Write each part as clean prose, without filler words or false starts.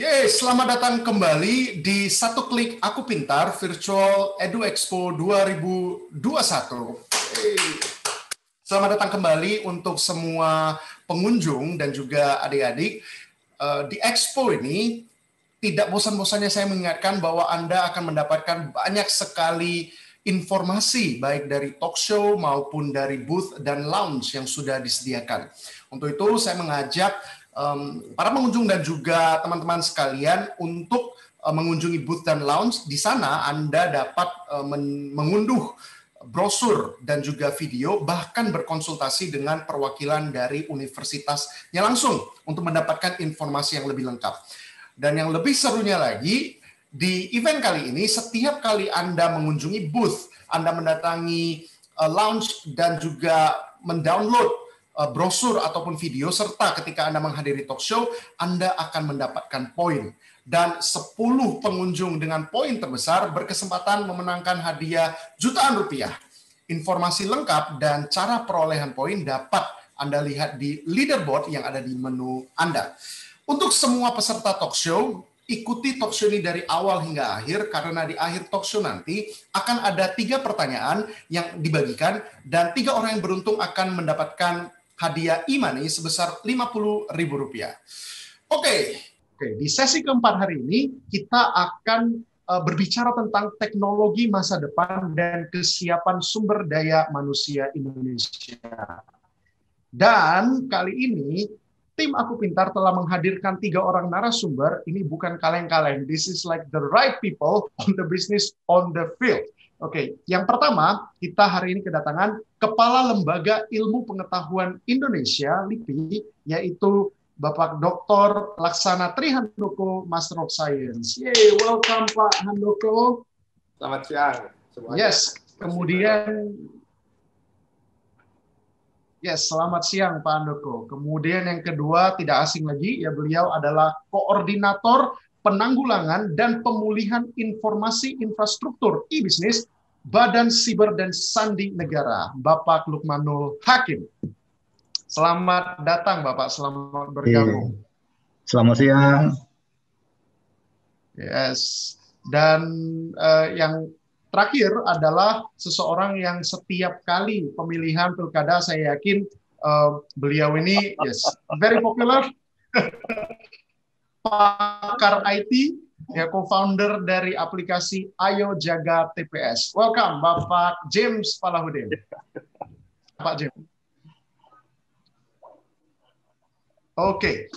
Yeay, selamat datang kembali di Satu Klik Aku Pintar Virtual Edu Expo 2021. Yeay. Selamat datang kembali untuk semua pengunjung dan juga adik-adik. Di Expo ini, tidak bosan-bosannya saya mengingatkan bahwa Anda akan mendapatkan banyak sekali informasi, baik dari talk show maupun dari booth dan lounge yang sudah disediakan. Untuk itu, saya mengajak para pengunjung dan juga teman-teman sekalian untuk mengunjungi booth dan lounge. Di sana Anda dapat mengunduh brosur dan juga video, bahkan berkonsultasi dengan perwakilan dari universitasnya langsung untuk mendapatkan informasi yang lebih lengkap. Dan yang lebih serunya lagi, di event kali ini, setiap kali Anda mengunjungi booth, Anda mendatangi lounge dan juga mendownload brosur ataupun video, serta ketika Anda menghadiri talk show, Anda akan mendapatkan poin. Dan 10 pengunjung dengan poin terbesar berkesempatan memenangkan hadiah jutaan rupiah. Informasi lengkap dan cara perolehan poin dapat Anda lihat di leaderboard yang ada di menu Anda. Untuk semua peserta talk show, ikuti talk show ini dari awal hingga akhir, karena di akhir talk show nanti akan ada 3 pertanyaan yang dibagikan, dan 3 orang yang beruntung akan mendapatkan hadiah e-money sebesar Rp50.000. Oke, di sesi keempat hari ini kita akan berbicara tentang teknologi masa depan dan kesiapan sumber daya manusia Indonesia. Dan kali ini tim Aku Pintar telah menghadirkan 3 orang narasumber. Ini bukan kaleng-kaleng. This is like the right people on the business on the field. Oke, yang pertama, kita hari ini kedatangan Kepala Lembaga Ilmu Pengetahuan Indonesia, LIPI, yaitu Bapak Dr. Laksana Trihandoko, Master of Science. Yay, welcome Pak Handoko. Selamat siang semuanya. Yes, kemudian yes, selamat siang Pak Handoko. Kemudian yang kedua, tidak asing lagi, ya beliau adalah Koordinator Penanggulangan dan Pemulihan Informasi Infrastruktur e-Bisnis Badan Siber dan Sandi Negara, Bapak Lukmanul Hakim. Selamat datang Bapak, selamat bergabung. Selamat siang. Yes, dan yang terakhir adalah seseorang yang setiap kali pemilihan pilkada saya yakin beliau ini very popular, pakar IT, ya co-founder dari aplikasi Ayo Jaga TPS. Welcome Bapak James Falahudin. Pak James. Oke.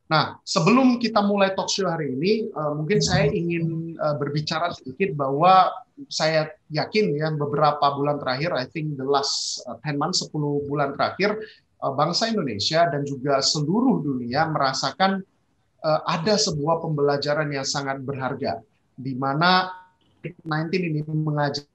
Nah, sebelum kita mulai talk show hari ini, mungkin saya ingin berbicara sedikit bahwa saya yakin ya beberapa bulan terakhir, I think the last 10 months, 10 bulan terakhir, bangsa Indonesia dan juga seluruh dunia merasakan ada sebuah pembelajaran yang sangat berharga, di mana COVID-19 ini mengajari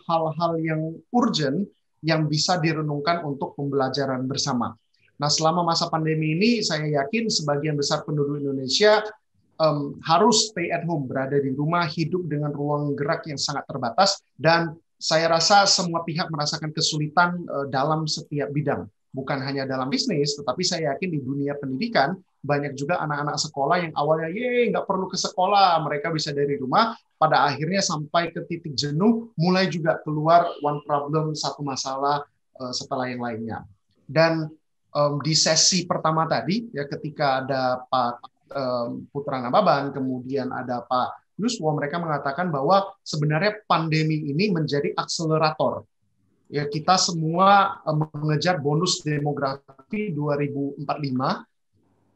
hal-hal yang urgent yang bisa direnungkan untuk pembelajaran bersama. Nah, selama masa pandemi ini, saya yakin sebagian besar penduduk Indonesia harus stay at home, berada di rumah, hidup dengan ruang gerak yang sangat terbatas, dan saya rasa semua pihak merasakan kesulitan dalam setiap bidang. Bukan hanya dalam bisnis, tetapi saya yakin di dunia pendidikan, banyak juga anak-anak sekolah yang awalnya, nggak perlu ke sekolah, mereka bisa dari rumah, pada akhirnya sampai ke titik jenuh, mulai juga keluar one problem, satu masalah setelah yang lainnya. Dan di sesi pertama tadi, ya ketika ada Pak Putra Nababan, kemudian ada Pak Yuswo, mereka mengatakan bahwa sebenarnya pandemi ini menjadi akselerator. Ya, kita semua mengejar bonus demografi 2045.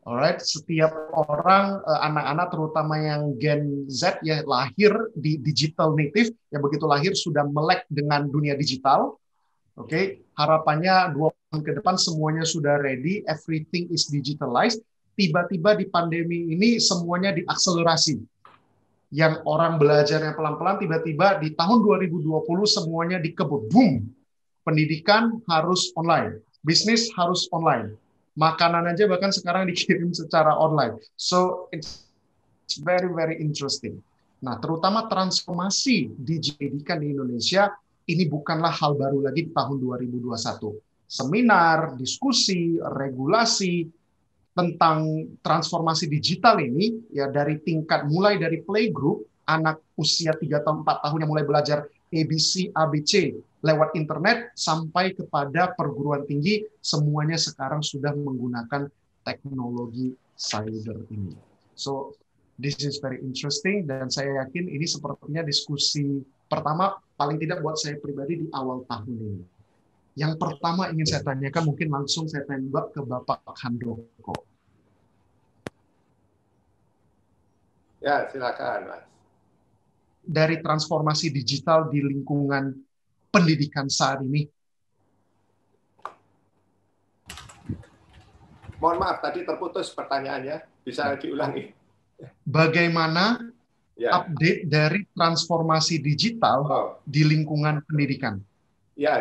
Alright, setiap orang, anak-anak terutama yang Gen Z ya lahir di digital native, ya begitu lahir sudah melek dengan dunia digital. Oke, harapannya 2 tahun ke depan semuanya sudah ready, everything is digitalized. Tiba-tiba di pandemi ini semuanya diakselerasi. Yang orang belajarnya pelan-pelan, tiba-tiba di tahun 2020 semuanya dikebut. Boom! Pendidikan harus online, bisnis harus online. Makanan aja bahkan sekarang dikirim secara online. So, it's very, very interesting. Nah, terutama transformasi pendidikan di Indonesia, ini bukanlah hal baru lagi di tahun 2021. Seminar, diskusi, regulasi, tentang transformasi digital ini, ya dari tingkat mulai dari playgroup, anak usia 3 atau 4 tahun yang mulai belajar ABC, ABC lewat internet, sampai kepada perguruan tinggi, semuanya sekarang sudah menggunakan teknologi cyber ini. So, this is very interesting, dan saya yakin ini sepertinya diskusi pertama, paling tidak buat saya pribadi di awal tahun ini. Yang pertama ingin saya tanyakan, mungkin langsung saya tembak ke Bapak Handoko. Ya, silakan, Mas. Dari transformasi digital di lingkungan pendidikan saat ini. Mohon maaf, tadi terputus pertanyaannya. Bisa diulangi? Bagaimana update dari transformasi digital di lingkungan pendidikan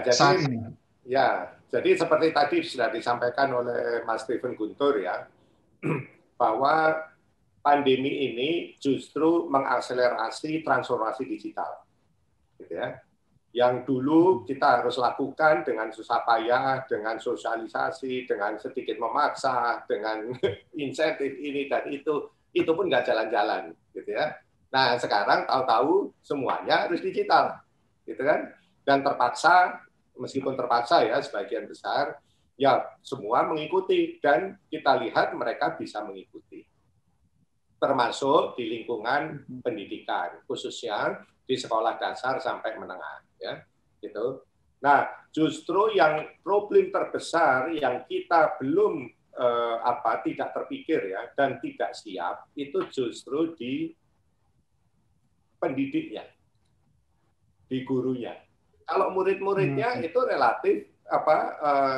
saat ini? Ya, jadi seperti tadi sudah disampaikan oleh Mas Steven Guntur ya, bahwa pandemi ini justru mengakselerasi transformasi digital, gitu ya. Yang dulu kita harus lakukan dengan susah payah, dengan sosialisasi, dengan sedikit memaksa, dengan insentif ini dan itu pun nggak jalan-jalan, gitu ya. Nah sekarang tahu-tahu semuanya harus digital, gitu kan? Dan terpaksa, meskipun terpaksa ya sebagian besar, ya semua mengikuti dan kita lihat mereka bisa mengikuti, termasuk di lingkungan pendidikan, khususnya di sekolah dasar sampai menengah, ya, gitu. Nah, justru yang problem terbesar yang kita belum tidak terpikir ya dan tidak siap itu justru di pendidiknya, di gurunya. Kalau murid-muridnya itu relatif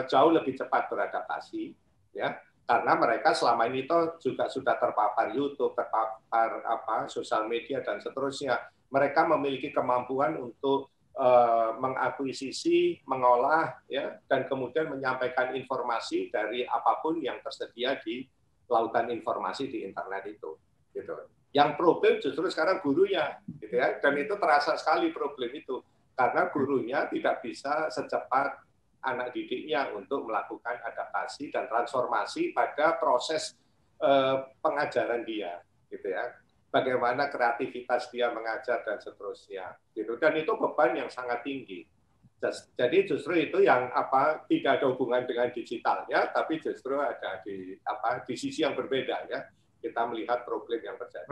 jauh lebih cepat beradaptasi, ya, karena mereka selama ini juga sudah terpapar YouTube, terpapar sosial media dan seterusnya. Mereka memiliki kemampuan untuk mengakuisisi, mengolah, ya, dan kemudian menyampaikan informasi dari apapun yang tersedia di lautan informasi di internet itu. Gitu. Yang problem justru sekarang gurunya, gitu ya, dan itu terasa sekali problem itu, karena gurunya tidak bisa secepat anak didiknya untuk melakukan adaptasi dan transformasi pada proses pengajaran dia, gitu ya. Bagaimana kreativitas dia mengajar dan seterusnya, gitu. Dan itu beban yang sangat tinggi. Jadi justru itu yang tidak ada hubungan dengan digitalnya, tapi justru ada di sisi yang berbeda ya. Kita melihat problem yang terjadi.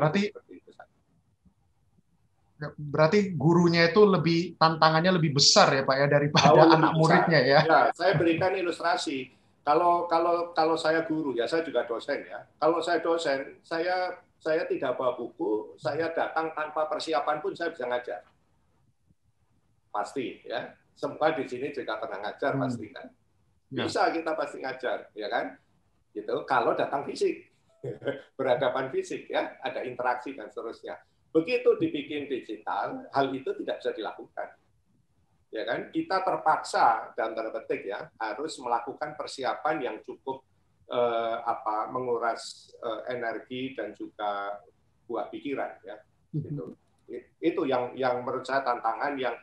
Berarti gurunya itu tantangannya lebih besar ya Pak ya daripada anak muridnya ya. Ya, saya berikan ilustrasi. Kalau saya guru ya, saya juga dosen ya. Kalau saya dosen, saya tidak bawa buku, saya datang tanpa persiapan pun saya bisa ngajar. Pasti ya. Semua di sini juga pernah ngajar pasti kan. Bisa kita pasti ngajar, ya kan? Gitu. Kalau datang fisik. Berhadapan fisik ya, ada interaksi dan seterusnya. Begitu dibikin digital, hal itu tidak bisa dilakukan. Ya kan? Kita terpaksa dalam tanda petik ya, harus melakukan persiapan yang cukup menguras energi dan juga buah pikiran ya. Gitu. Itu yang menurut saya tantangan yang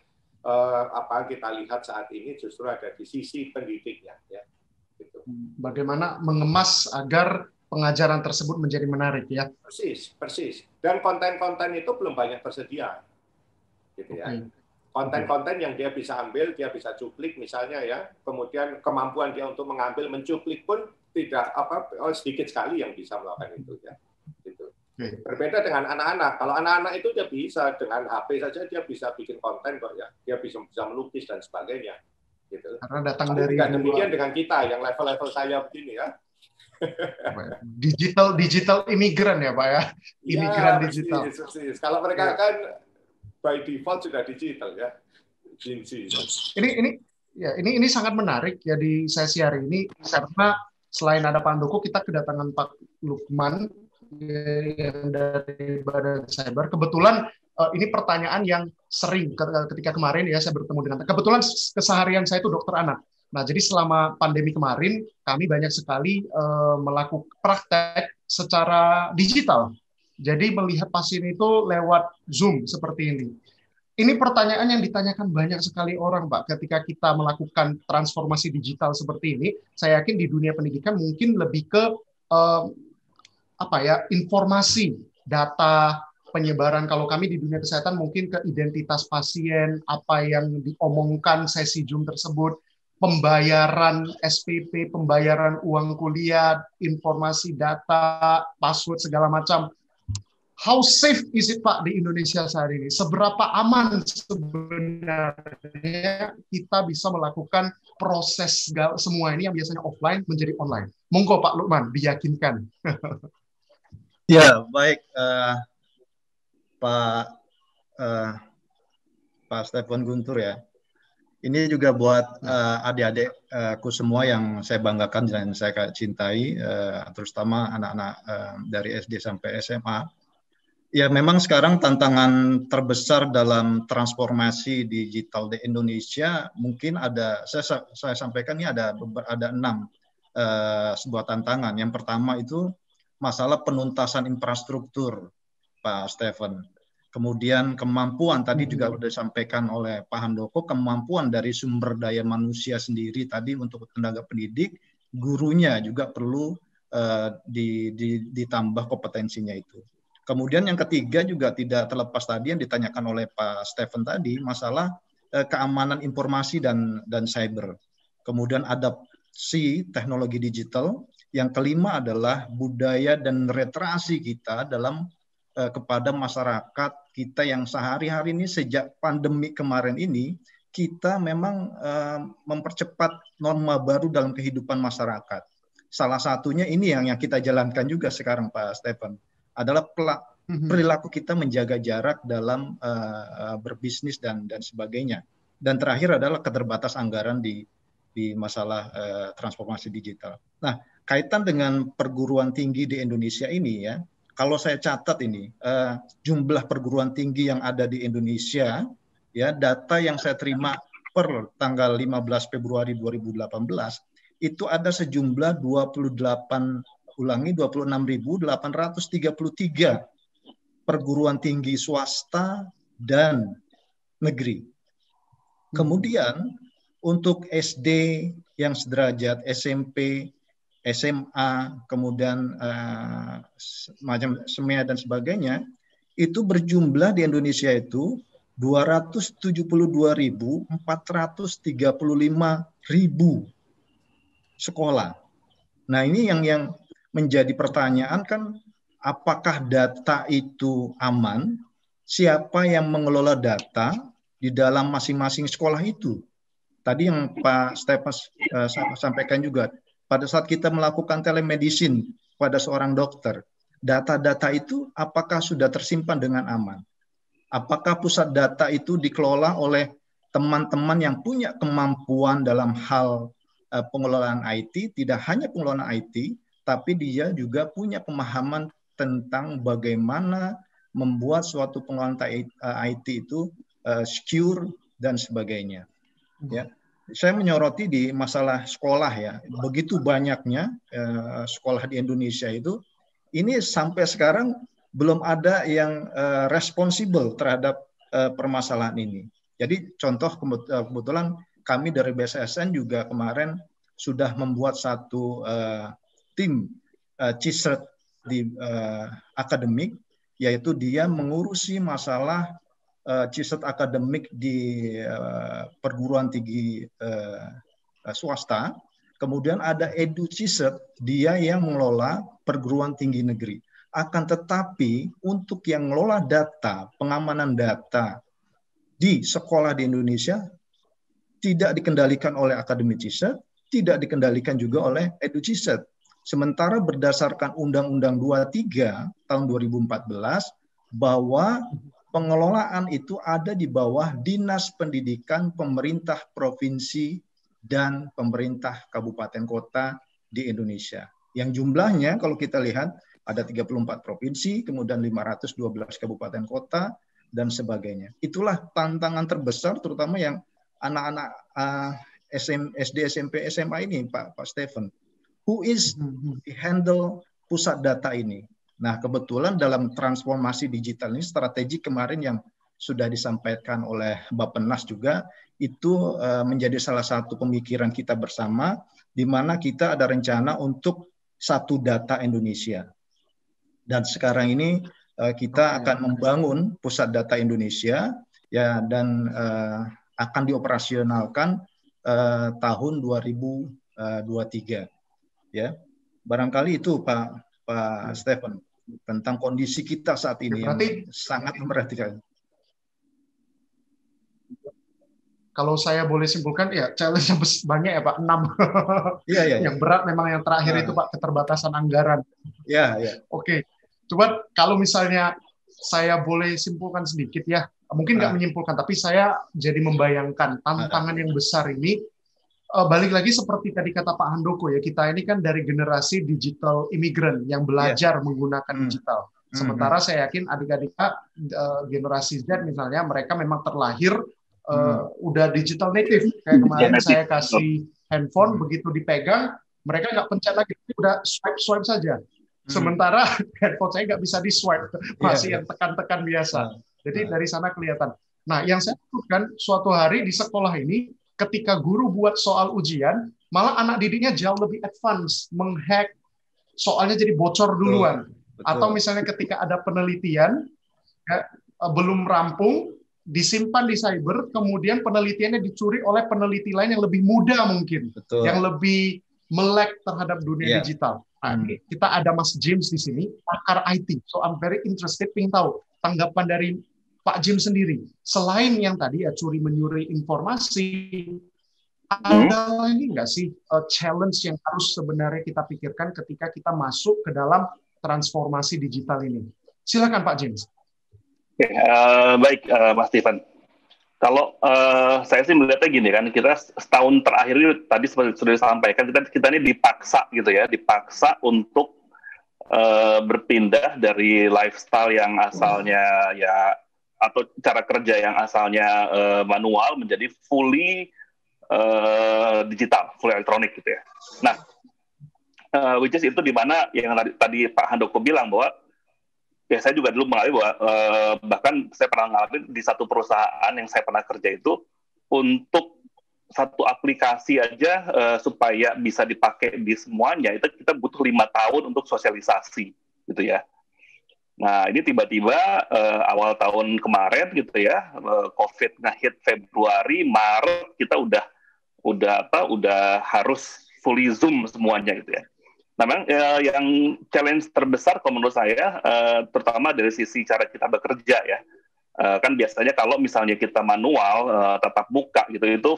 kita lihat saat ini justru ada di sisi pendidiknya ya. Gitu. Bagaimana mengemas agar pengajaran tersebut menjadi menarik ya. Persis. Dan konten-konten itu belum banyak tersedia. Gitu ya. Konten-konten yang dia bisa ambil, dia bisa cuplik misalnya ya. Kemudian kemampuan dia untuk mencuplik pun tidak sedikit sekali yang bisa melakukan itu ya. Gitu. Berbeda dengan anak-anak. Kalau anak-anak itu dia bisa dengan HP saja dia bisa bikin konten kok ya. Dia bisa melukis dan sebagainya. Gitu. Karena datang dari demikian dengan kita yang level-level saya begini ya. digital imigran ya Pak ya. Imigran ya, digital. Persis. Kalau mereka kan by default sudah digital ya. Ini sangat menarik ya di sesi hari ini karena selain ada Pak Handoko, kita kedatangan Pak Lukman yang dari Badan Cyber. Kebetulan ini pertanyaan yang sering ketika kemarin ya saya bertemu dengan, kebetulan keseharian saya itu dokter anak. Nah, jadi selama pandemi kemarin kami banyak sekali melakukan praktek secara digital. Jadi melihat pasien itu lewat Zoom seperti ini. Ini pertanyaan yang ditanyakan banyak sekali orang, Pak. Ketika kita melakukan transformasi digital seperti ini, saya yakin di dunia pendidikan mungkin lebih ke eh, informasi, data penyebaran. Kalau kami di dunia kesehatan mungkin ke identitas pasien, apa yang diomongkan sesi Zoom tersebut, pembayaran SPP, pembayaran uang kuliah, informasi data, password segala macam. How safe is it Pak di Indonesia saat ini? Seberapa aman sebenarnya kita bisa melakukan proses semua ini yang biasanya offline menjadi online? Monggo Pak Lukman, diyakinkan. Ya, baik Pak Stephen Guntur ya. Ini juga buat adik-adikku semua yang saya banggakan dan saya cintai, terutama anak-anak dari SD sampai SMA. Ya, memang sekarang tantangan terbesar dalam transformasi digital di Indonesia mungkin ada, saya sampaikan ini ada 6 sebuah tantangan. Yang pertama itu masalah penuntasan infrastruktur, Pak Stephen. Kemudian kemampuan tadi juga sudah disampaikan oleh Pak Handoko, kemampuan dari sumber daya manusia sendiri tadi untuk tenaga pendidik, gurunya juga perlu ditambah kompetensinya itu. Kemudian yang ketiga juga tidak terlepas tadi yang ditanyakan oleh Pak Stephen tadi, masalah keamanan informasi dan cyber. Kemudian adopsi teknologi digital. Yang kelima adalah budaya dan literasi kita dalam kepada masyarakat kita yang sehari-hari ini sejak pandemi kemarin ini, kita memang mempercepat norma baru dalam kehidupan masyarakat. Salah satunya ini yang kita jalankan juga sekarang Pak Stephen, adalah perilaku kita menjaga jarak dalam berbisnis dan sebagainya. Dan terakhir adalah keterbatas anggaran di masalah transformasi digital. Nah, kaitan dengan perguruan tinggi di Indonesia ini ya, kalau saya catat ini jumlah perguruan tinggi yang ada di Indonesia, ya data yang saya terima per tanggal 15 Februari 2018 itu ada sejumlah 26.833 perguruan tinggi swasta dan negeri. Kemudian untuk SD yang sederajat, SMP, SMA, kemudian macam SMEA dan sebagainya, itu berjumlah di Indonesia itu 272.435.000 sekolah. Nah, ini yang menjadi pertanyaan kan, apakah data itu aman? Siapa yang mengelola data di dalam masing-masing sekolah itu? Tadi yang Pak Stephen sampaikan juga, pada saat kita melakukan telemedicine pada seorang dokter, data-data itu apakah sudah tersimpan dengan aman? Apakah pusat data itu dikelola oleh teman-teman yang punya kemampuan dalam hal pengelolaan IT, tidak hanya pengelolaan IT, tapi dia juga punya pemahaman tentang bagaimana membuat suatu pengelolaan IT itu secure dan sebagainya. Ya, saya menyoroti di masalah sekolah ya, begitu banyaknya sekolah di Indonesia itu, ini sampai sekarang belum ada yang responsibel terhadap permasalahan ini. Jadi contoh kebetulan kami dari BSSN juga kemarin sudah membuat satu tim CISRT di akademik, yaitu dia mengurusi masalah CISRT akademik di perguruan tinggi swasta. Kemudian ada Edu CISRT, dia yang mengelola perguruan tinggi negeri. Akan tetapi untuk yang mengelola data, pengamanan data di sekolah di Indonesia tidak dikendalikan oleh Akademi CISRT, tidak dikendalikan juga oleh Edu CISRT. Sementara berdasarkan Undang-Undang 23 tahun 2014 bahwa pengelolaan itu ada di bawah Dinas Pendidikan pemerintah provinsi dan pemerintah kabupaten kota di Indonesia. Yang jumlahnya kalau kita lihat ada 34 provinsi, kemudian 512 kabupaten kota dan sebagainya. Itulah tantangan terbesar terutama yang anak-anak SD, SMP, SMA ini Pak Stephen. Who is handle pusat data ini? Nah, kebetulan dalam transformasi digital ini strategi kemarin yang sudah disampaikan oleh Bappenas juga itu menjadi salah satu pemikiran kita bersama, di mana kita ada rencana untuk Satu Data Indonesia. Dan sekarang ini kita akan membangun Pusat Data Indonesia ya, dan akan dioperasionalkan tahun 2023 ya. Barangkali itu Pak Stephen tentang kondisi kita saat ini yang sangat memperhatikan. Kalau saya boleh simpulkan, ya challenge yang banyak ya Pak, 6. Iya. Yang berat memang yang terakhir itu Pak, keterbatasan anggaran. Iya. Oke, coba kalau misalnya saya boleh simpulkan sedikit ya, mungkin nggak menyimpulkan, tapi saya jadi membayangkan tantangan yang besar ini, balik lagi seperti tadi kata Pak Handoko ya, kita ini kan dari generasi digital immigrant yang belajar menggunakan digital. Sementara saya yakin adik-adik generasi Z misalnya, mereka memang terlahir udah digital native. Kayak kemarin saya kasih handphone, begitu dipegang, mereka nggak pencet lagi, udah swipe saja. Sementara handphone saya nggak bisa di swipe, masih yang tekan-tekan biasa. Jadi dari sana kelihatan. Nah, yang saya takutkan suatu hari di sekolah ini, ketika guru buat soal ujian, malah anak didiknya jauh lebih advance, menghack soalnya jadi bocor duluan. Betul. Atau misalnya ketika ada penelitian belum rampung, disimpan di cyber, kemudian penelitiannya dicuri oleh peneliti lain yang lebih muda mungkin, yang lebih melek terhadap dunia digital. Nah, kita ada Mas James di sini, pakar IT. So I'm very interested, pengen tahu tanggapan dari Pak James sendiri. Selain yang tadi ya curi menyuri informasi, ada lagi nggak sih challenge yang harus sebenarnya kita pikirkan ketika kita masuk ke dalam transformasi digital ini? Silakan Pak James. Baik, Mas Stephen. Kalau saya sih melihatnya gini kan, kita setahun terakhir ini tadi seperti sudah disampaikan, kita ini dipaksa gitu ya, dipaksa untuk berpindah dari lifestyle yang asalnya ya, atau cara kerja yang asalnya manual menjadi fully digital, fully elektronik gitu ya. Nah, which is itu di mana yang tadi Pak Handoko bilang bahwa ya saya juga dulu mengalami bahwa bahkan saya pernah mengalami di satu perusahaan yang saya pernah kerja itu, untuk satu aplikasi aja supaya bisa dipakai di semuanya itu kita butuh 5 tahun untuk sosialisasi gitu ya. Nah ini tiba-tiba awal tahun kemarin gitu ya, COVID ngehit Februari, Maret kita udah harus fully Zoom semuanya gitu ya. Nah, memang yang challenge terbesar kalau menurut saya, terutama dari sisi cara kita bekerja ya, kan biasanya kalau misalnya kita manual, tatap muka gitu, itu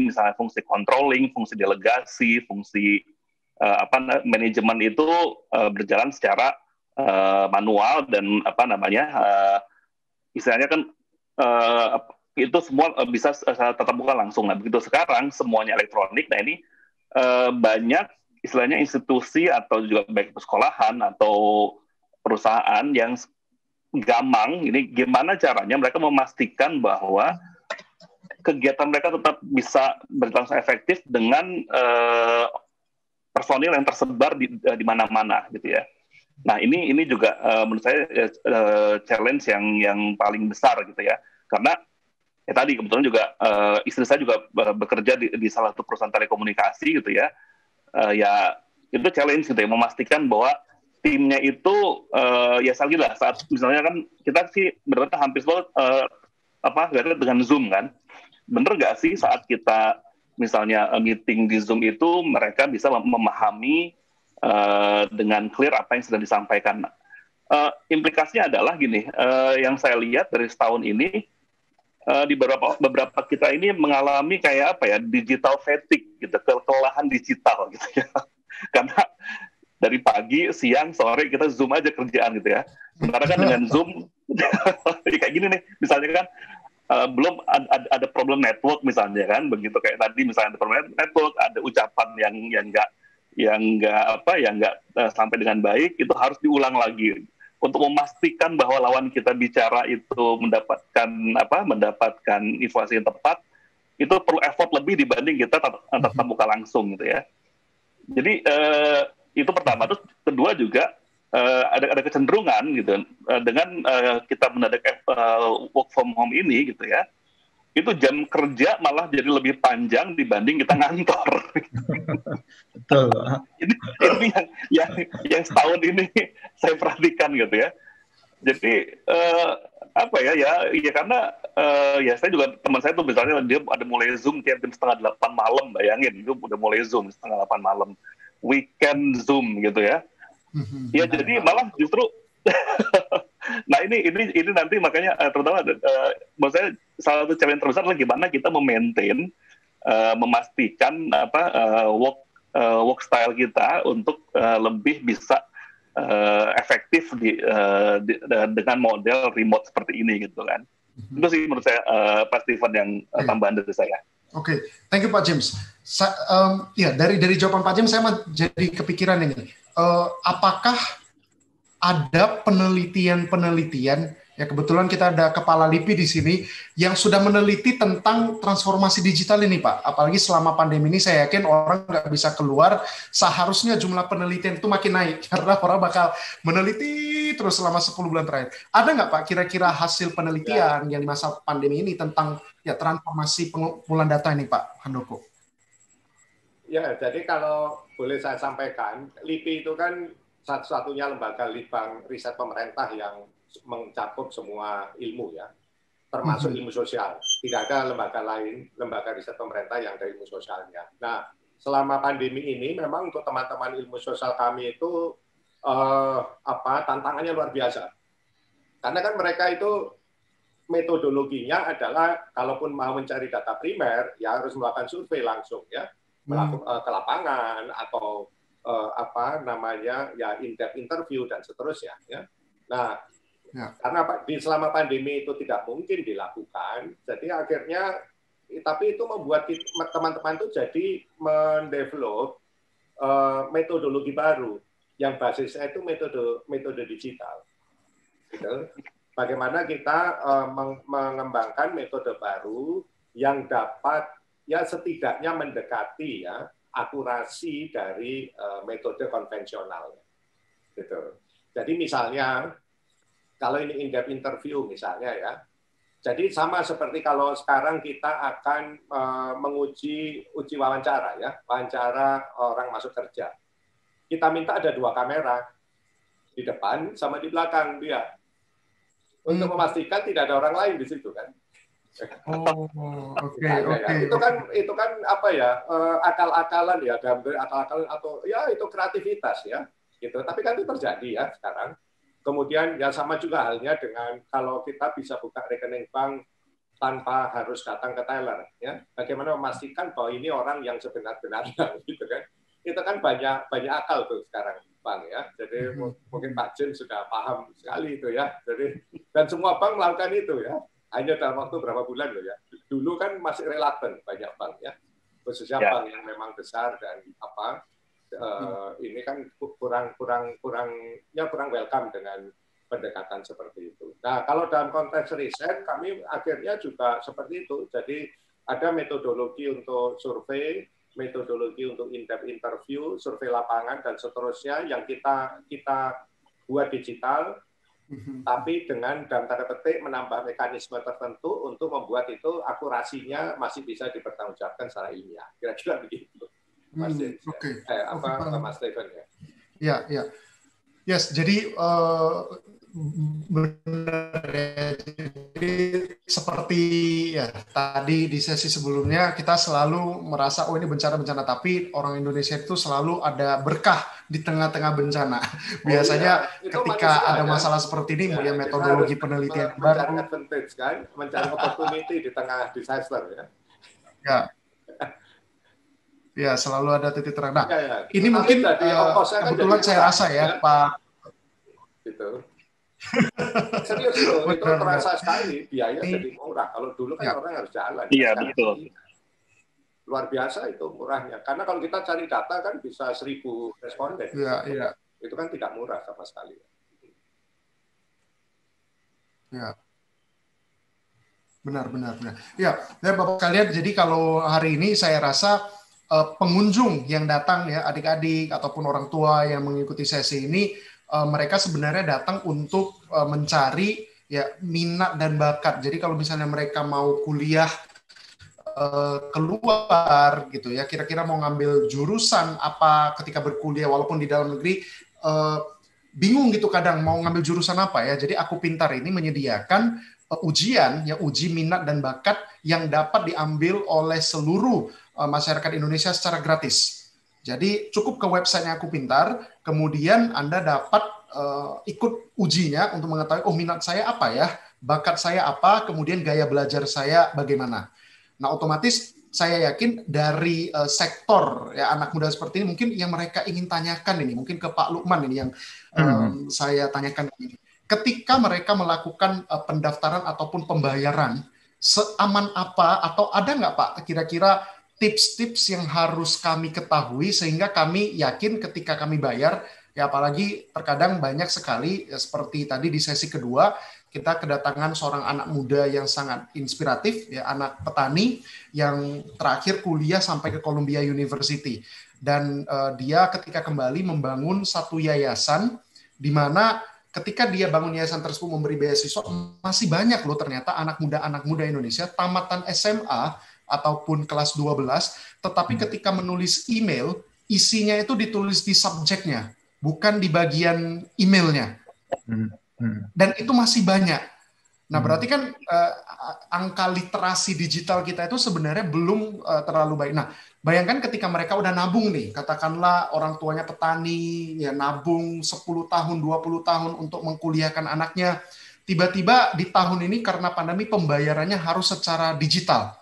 misalnya fungsi controlling, fungsi delegasi, fungsi manajemen itu berjalan secara manual dan istilahnya kan itu semua bisa tatap muka langsung. Nah begitu sekarang semuanya elektronik, nah ini banyak istilahnya institusi atau juga baik sekolahan atau perusahaan yang gamang, ini gimana caranya mereka memastikan bahwa kegiatan mereka tetap bisa berlangsung efektif dengan personil yang tersebar di mana-mana gitu ya. Nah ini juga menurut saya challenge yang paling besar gitu ya, karena tadi kebetulan juga istri saya juga bekerja di salah satu perusahaan telekomunikasi gitu ya. Ya itu challenge gitu ya, memastikan bahwa timnya itu ya salah saat misalnya kan kita sih benar-benar hampir selalu dengan Zoom kan, bener nggak sih saat kita misalnya meeting di Zoom itu mereka bisa memahami dengan clear apa yang sedang disampaikan. Implikasinya adalah gini, yang saya lihat dari setahun ini di beberapa kita ini mengalami kayak digital fatigue gitu, kelelahan digital gitu ya. Karena dari pagi, siang, sore kita Zoom aja kerjaan gitu ya. Sementara kan dengan Zoom kayak gini nih, misalnya kan belum ada problem network misalnya kan, begitu kayak tadi misalnya ada problem network, ada ucapan yang nggak sampai dengan baik, itu harus diulang lagi untuk memastikan bahwa lawan kita bicara itu mendapatkan informasi yang tepat. Itu perlu effort lebih dibanding kita tatap muka langsung gitu ya. Jadi itu pertama. Terus kedua juga ada kecenderungan gitu dengan kita mendadak work from home ini gitu ya. itu jam kerja malah jadi lebih panjang dibanding kita ngantor. Betul. Ini yang setahun ini saya perhatikan gitu ya. Jadi apa ya karena ya saya juga, teman saya tuh misalnya dia ada mulai Zoom tiap jam 7:30 malam, bayangin itu udah mulai Zoom 7:30 malam, weekend Zoom gitu ya. Ya jadi malah justru nah ini nanti makanya terutama menurut saya salah satu challenge terbesar adalah gimana kita memaintain memastikan work style kita untuk lebih bisa efektif dengan model remote seperti ini gitu kan. Itu sih menurut saya Pak Steven yang tambahan dari saya. Oke, thank you Pak James. Ya dari jawaban Pak James saya jadi kepikiran ini. Apakah ada penelitian ya, kebetulan kita ada kepala LIPI di sini yang sudah meneliti tentang transformasi digital ini Pak. Apalagi selama pandemi ini saya yakin orang nggak bisa keluar, seharusnya jumlah penelitian itu makin naik karena orang bakal meneliti terus selama 10 bulan terakhir. Ada nggak Pak kira-kira hasil penelitian yang di masa pandemi ini tentang ya transformasi pengumpulan data ini Pak Handoko? Ya, jadi kalau boleh saya sampaikan, LIPI itu kan satu-satunya lembaga litbang riset pemerintah yang mencakup semua ilmu ya, termasuk ilmu sosial. Tidak ada lembaga lain, lembaga riset pemerintah yang dari ilmu sosialnya. Nah, selama pandemi ini memang untuk teman-teman ilmu sosial kami itu tantangannya luar biasa. Karena kan mereka itu metodologinya adalah kalaupun mau mencari data primer ya harus melakukan survei langsung ya, melakukan ke lapangan atau in-depth interview dan seterusnya ya. Nah, karena selama pandemi itu tidak mungkin dilakukan, jadi akhirnya tapi itu membuat teman-teman itu jadi mendevelop metodologi baru yang basisnya itu metode digital. Gitu. Bagaimana kita mengembangkan metode baru yang dapat ya setidaknya mendekati ya akurasi dari metode konvensional, gitu. Jadi misalnya kalau ini in-depth interview misalnya ya, jadi sama seperti kalau sekarang kita akan uji wawancara ya, wawancara orang masuk kerja. Kita minta ada 2 kamera di depan sama di belakang dia, untuk memastikan tidak ada orang lain di situ kan. Oke. Itu kan apa ya, akal-akalan ya, akal-akalan atau ya itu kreativitas ya, gitu. Tapi kan itu terjadi ya sekarang. Kemudian ya sama juga halnya dengan kalau kita bisa buka rekening bank tanpa harus datang ke teller ya. Bagaimana memastikan bahwa ini orang yang sebenar-benarnya gitu kan. Itu kan banyak akal tuh sekarang Bang ya. Jadi mungkin Pak James sudah paham sekali itu ya. Jadi dan semua bank melakukan itu ya. Hanya dalam waktu berapa bulan loh ya. Dulu kan masih reluctant banyak bank ya, khususnya bank yang memang besar dan ini kan kurang welcome dengan pendekatan seperti itu. Nah kalau dalam konteks riset kami akhirnya juga seperti itu. Jadi ada metodologi untuk survei, metodologi untuk in-depth interview, survei lapangan dan seterusnya yang kita buat digital. Tapi dengan dalam tanda petik menambah mekanisme tertentu untuk membuat itu akurasinya masih bisa dipertanggungjawabkan secara ilmiah. Kira-kira begitu, Mas James. Mas Steven ya. Ya. Yes, jadi benar ya. Jadi seperti ya tadi di sesi sebelumnya kita selalu merasa ini bencana-bencana, tapi orang Indonesia itu selalu ada berkah di tengah-tengah bencana. Biasanya ketika ada masalah seperti ini, punya metodologi penelitian baru, mencari advantage kan, mencari opportunity di tengah disaster ya. Ya, selalu ada titik terang. Nah, ini mungkin kebetulan saya rasa ya, Pak. Gitu. Serius loh, itu terasa sekali biaya jadi murah. Kalau dulu kan orang harus jalan. Iya, betul. Luar biasa itu murahnya. Karena kalau kita cari data kan bisa 1.000 responden. Iya. Itu kan tidak murah sama sekali. Ya. Benar. Ya, Bapak sekalian, jadi kalau hari ini saya rasa pengunjung yang datang ya, adik-adik ataupun orang tua yang mengikuti sesi ini, mereka sebenarnya datang untuk mencari ya minat dan bakat. Jadi kalau misalnya mereka mau kuliah keluar gitu ya, kira-kira mau ngambil jurusan apa ketika berkuliah walaupun di dalam negeri, bingung gitu kadang mau ngambil jurusan apa ya. Jadi Aku Pintar ini menyediakan ujian ya, uji minat dan bakat yang dapat diambil oleh seluruh masyarakat Indonesia secara gratis. Jadi cukup ke websitenya Aku Pintar, kemudian Anda dapat ikut ujinya untuk mengetahui oh minat saya apa ya, bakat saya apa, kemudian gaya belajar saya bagaimana. Nah, otomatis saya yakin dari sektor ya anak muda seperti ini mungkin yang mereka ingin tanyakan ini, mungkin ke Pak Lukman ini yang saya tanyakan ini. Ketika mereka melakukan pendaftaran ataupun pembayaran, seaman apa atau ada nggak Pak kira-kira tips-tips yang harus kami ketahui sehingga kami yakin ketika kami bayar, ya apalagi terkadang banyak sekali ya, seperti tadi di sesi kedua kita kedatangan seorang anak muda yang sangat inspiratif, ya anak petani yang terakhir kuliah sampai ke Columbia University. Dan dia ketika kembali membangun satu yayasan, di mana ketika dia bangun yayasan tersebut memberi beasiswa, masih banyak loh ternyata anak muda Indonesia tamatan SMA ataupun kelas 12, tetapi ketika menulis email, isinya itu ditulis di subjeknya, bukan di bagian emailnya. Dan itu masih banyak. Nah, berarti kan angka literasi digital kita itu sebenarnya belum terlalu baik. Nah, bayangkan ketika mereka udah nabung nih, katakanlah orang tuanya petani, ya nabung 10 tahun, 20 tahun untuk mengkuliahkan anaknya. Tiba-tiba di tahun ini karena pandemi pembayarannya harus secara digital.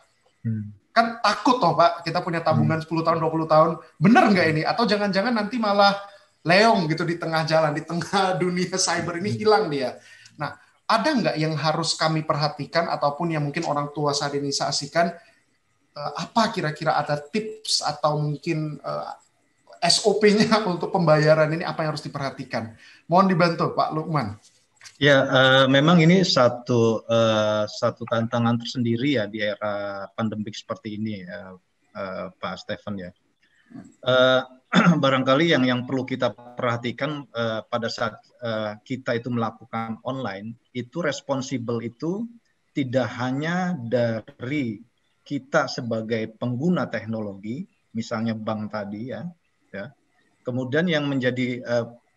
Kan takut toh Pak, kita punya tabungan 10 tahun, 20 tahun. Bener nggak ini? Atau jangan-jangan nanti malah leong gitu di tengah jalan, di tengah dunia cyber ini hilang dia. Nah, ada nggak yang harus kami perhatikan ataupun yang mungkin orang tua saat ini saksikan, apa kira-kira ada tips atau mungkin SOP-nya untuk pembayaran ini apa yang harus diperhatikan? Mohon dibantu Pak Lukman. Ya, memang ini satu tantangan tersendiri ya di era pandemik seperti ini ya, Pak Stephen ya. Barangkali yang perlu kita perhatikan pada saat kita itu melakukan online, itu responsibel itu tidak hanya dari kita sebagai pengguna teknologi, misalnya bank tadi ya. Kemudian yang menjadi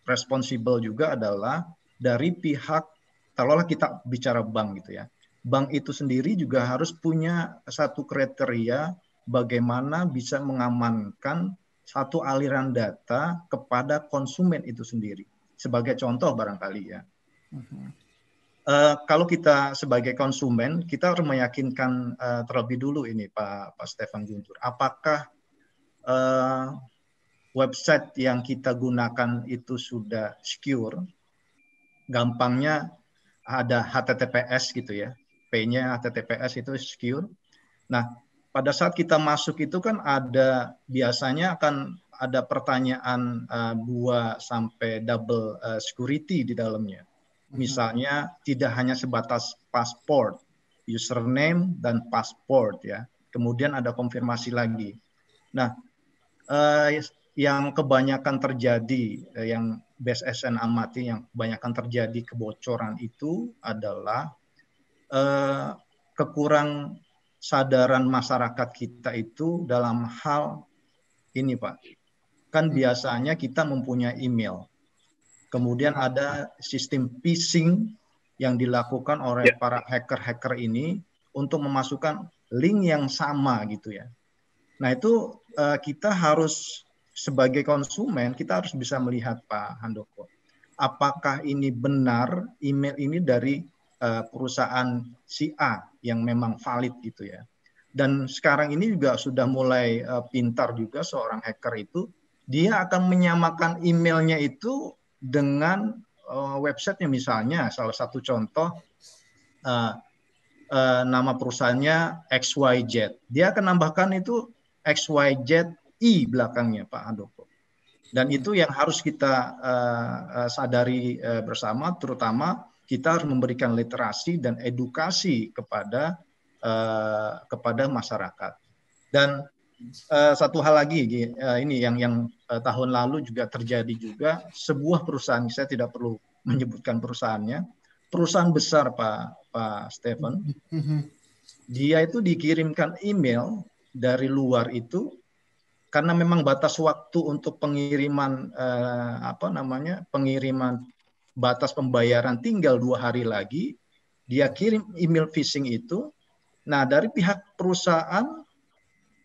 responsibel juga adalah dari pihak, taruhlah kita bicara bank gitu ya. Bank itu sendiri juga harus punya satu kriteria bagaimana bisa mengamankan satu aliran data kepada konsumen itu sendiri. Sebagai contoh barangkali ya. Kalau kita sebagai konsumen, kita harus meyakinkan terlebih dulu ini Pak Stephen Guntur. Apakah website yang kita gunakan itu sudah secure? Gampangnya ada HTTPS gitu ya. P-nya HTTPS itu secure. Nah, pada saat kita masuk itu kan ada biasanya akan ada pertanyaan 2 sampai double security di dalamnya. Misalnya tidak hanya sebatas password, username dan password ya. Kemudian ada konfirmasi lagi. Nah, yang kebanyakan terjadi yang BSSN amati yang kebanyakan terjadi kebocoran itu adalah kekurang sadaran masyarakat kita itu dalam hal ini Pak. Kan biasanya kita mempunyai email. Kemudian ada sistem phishing yang dilakukan oleh para hacker-hacker ini untuk memasukkan link yang sama gitu ya. Nah itu kita harus sebagai konsumen kita harus bisa melihat Pak Handoko. Apakah ini benar email ini dari perusahaan si A yang memang valid gitu ya. Dan sekarang ini juga sudah mulai pintar juga seorang hacker itu, dia akan menyamakan emailnya itu dengan websitenya misalnya. Salah satu contoh nama perusahaannya XYZ. Dia akan nambahkan itu XYZI belakangnya Pak Handoko. Dan itu yang harus kita sadari bersama, terutama kita harus memberikan literasi dan edukasi kepada masyarakat. Dan satu hal lagi ini yang tahun lalu juga terjadi juga, sebuah perusahaan, saya tidak perlu menyebutkan perusahaannya, perusahaan besar Pak Stephen, dia itu dikirimkan email dari luar itu karena memang batas waktu untuk pengiriman pengiriman batas pembayaran tinggal 2 hari lagi, dia kirim email phishing itu. Nah, dari pihak perusahaan,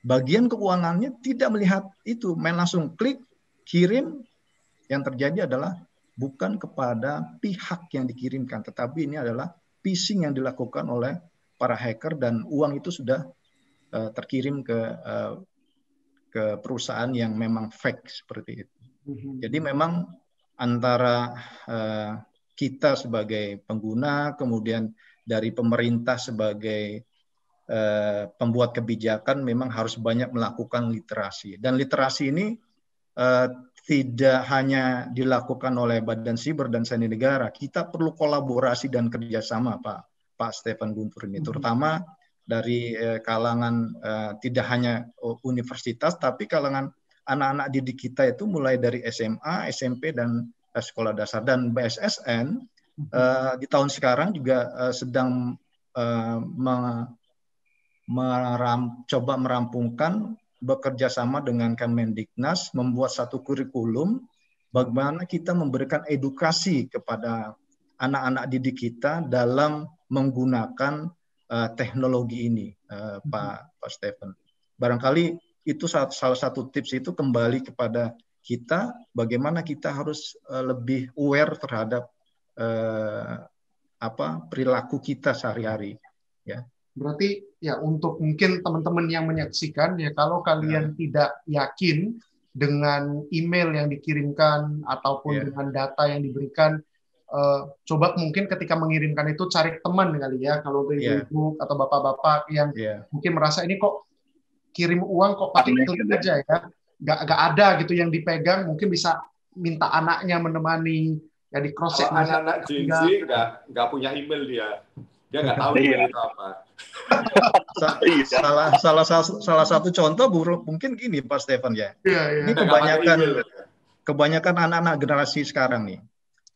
bagian keuangannya tidak melihat itu, main langsung klik, kirim. Yang terjadi adalah bukan kepada pihak yang dikirimkan, tetapi ini adalah phishing yang dilakukan oleh para hacker dan uang itu sudah terkirim ke perusahaan yang memang fake seperti itu. Jadi memang antara kita sebagai pengguna, kemudian dari pemerintah sebagai pembuat kebijakan memang harus banyak melakukan literasi. Dan literasi ini tidak hanya dilakukan oleh Badan Siber dan Sandi Negara. Kita perlu kolaborasi dan kerjasama, Pak Stephen Guntur ini, terutama dari kalangan tidak hanya universitas, tapi kalangan anak-anak didik kita itu mulai dari SMA, SMP, dan sekolah dasar. Dan BSSN di tahun sekarang juga sedang coba merampungkan, bekerja sama dengan Kemendiknas, membuat satu kurikulum bagaimana kita memberikan edukasi kepada anak-anak didik kita dalam menggunakan teknologi ini, Pak Stephen. Barangkali itu salah satu tips itu kembali kepada kita, bagaimana kita harus lebih aware terhadap perilaku kita sehari-hari. Ya. Berarti ya untuk mungkin teman-teman yang menyaksikan ya, kalau kalian tidak yakin dengan email yang dikirimkan ataupun dengan data yang diberikan, coba mungkin ketika mengirimkan itu cari teman kali ya, kalau ibu-ibu atau bapak-bapak yang mungkin merasa ini kok kirim uang kok pakai klik aja ya, nggak ada gitu yang dipegang, mungkin bisa minta anaknya menemani ya, di cross check. Anak-anak Gen Z nggak punya email dia nggak tahu email itu apa. Salah satu contoh mungkin gini Pak Stephen ya. Ini kebanyakan anak-anak generasi sekarang nih.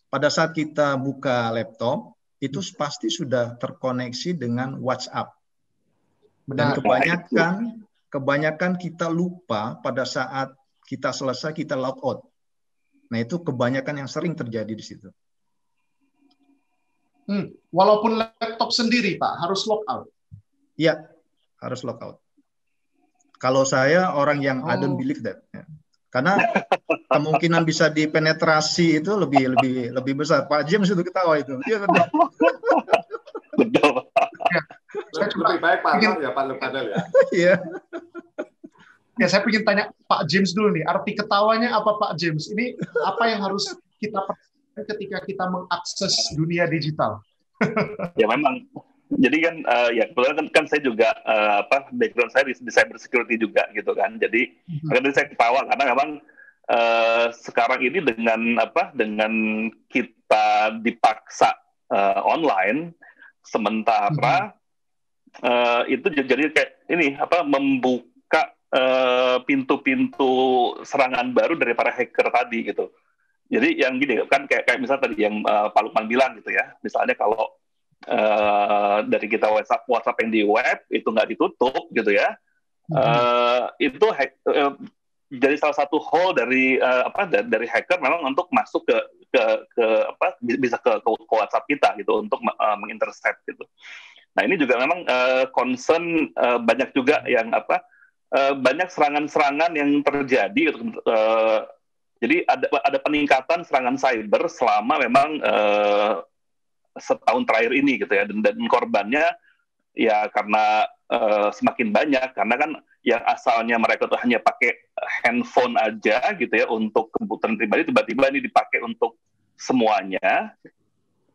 Pada saat kita buka laptop itu pasti sudah terkoneksi dengan WhatsApp. Dan kebanyakan kita lupa pada saat kita selesai kita log out. Nah, itu kebanyakan yang sering terjadi di situ. Walaupun laptop sendiri, Pak, harus log out. Iya, harus log out. Kalau saya orang yang I don't believe that. Ya. Karena kemungkinan bisa dipenetrasi itu lebih besar. Pak James itu ketawa itu. Iya benar. Betul. Lebih baik Pak Nur ya, Pak Lukadal ya. Iya. Ya, saya ingin tanya Pak James dulu nih. Arti ketawanya apa Pak James? Ini apa yang harus kita perhatikan ketika kita mengakses dunia digital? Ya memang. Jadi kan ya kebetulan kan saya juga background saya di cyber security juga gitu kan. Jadi makanya saya ketawa karena memang sekarang ini dengan kita dipaksa online, sementara itu jadi kayak ini membuka pintu-pintu serangan baru dari para hacker tadi gitu. Jadi yang gini kan kayak misalnya tadi yang Pak Lukman bilang gitu ya, misalnya kalau dari kita WhatsApp yang di web itu nggak ditutup gitu ya, itu jadi salah satu hole dari hacker memang untuk masuk ke bisa ke WhatsApp kita gitu untuk mengintercept gitu. Nah ini juga memang concern banyak juga yang banyak serangan-serangan yang terjadi. Jadi ada peningkatan serangan cyber selama memang setahun terakhir ini gitu ya, dan korbannya ya karena semakin banyak, karena kan yang asalnya mereka tuh hanya pakai handphone aja gitu ya untuk kebutuhan pribadi, tiba-tiba ini dipakai untuk semuanya.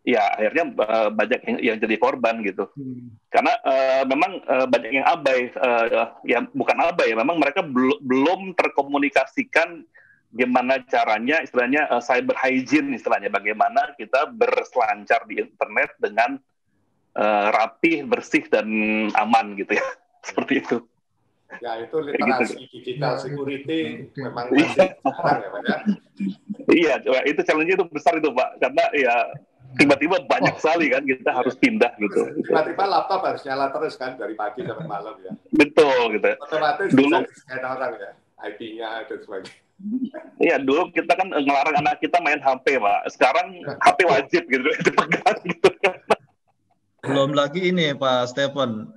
Ya akhirnya banyak yang jadi korban gitu. Karena memang banyak yang abai, ya bukan abai, memang mereka belum terkomunikasikan gimana caranya, istilahnya cyber hygiene, istilahnya bagaimana kita berselancar di internet dengan rapih, bersih dan aman gitu ya, seperti itu. Ya itu literasi digital security memang masih jarang ya Pak ya. Iya, itu challenge itu besar itu Pak, karena ya tiba-tiba banyak sekali kan kita harus pindah gitu. Tiba-tiba laptop harus nyala terus kan dari pagi sampai malam ya. Betul gitu. Otomatis Dulu bisa di-scan orang ya, IP-nya dan sebagainya. Iya, dulu kita kan ngelarang anak kita main HP, Pak. Sekarang HP wajib gitu, dipegang gitu. Belum lagi ini Pak Stephen,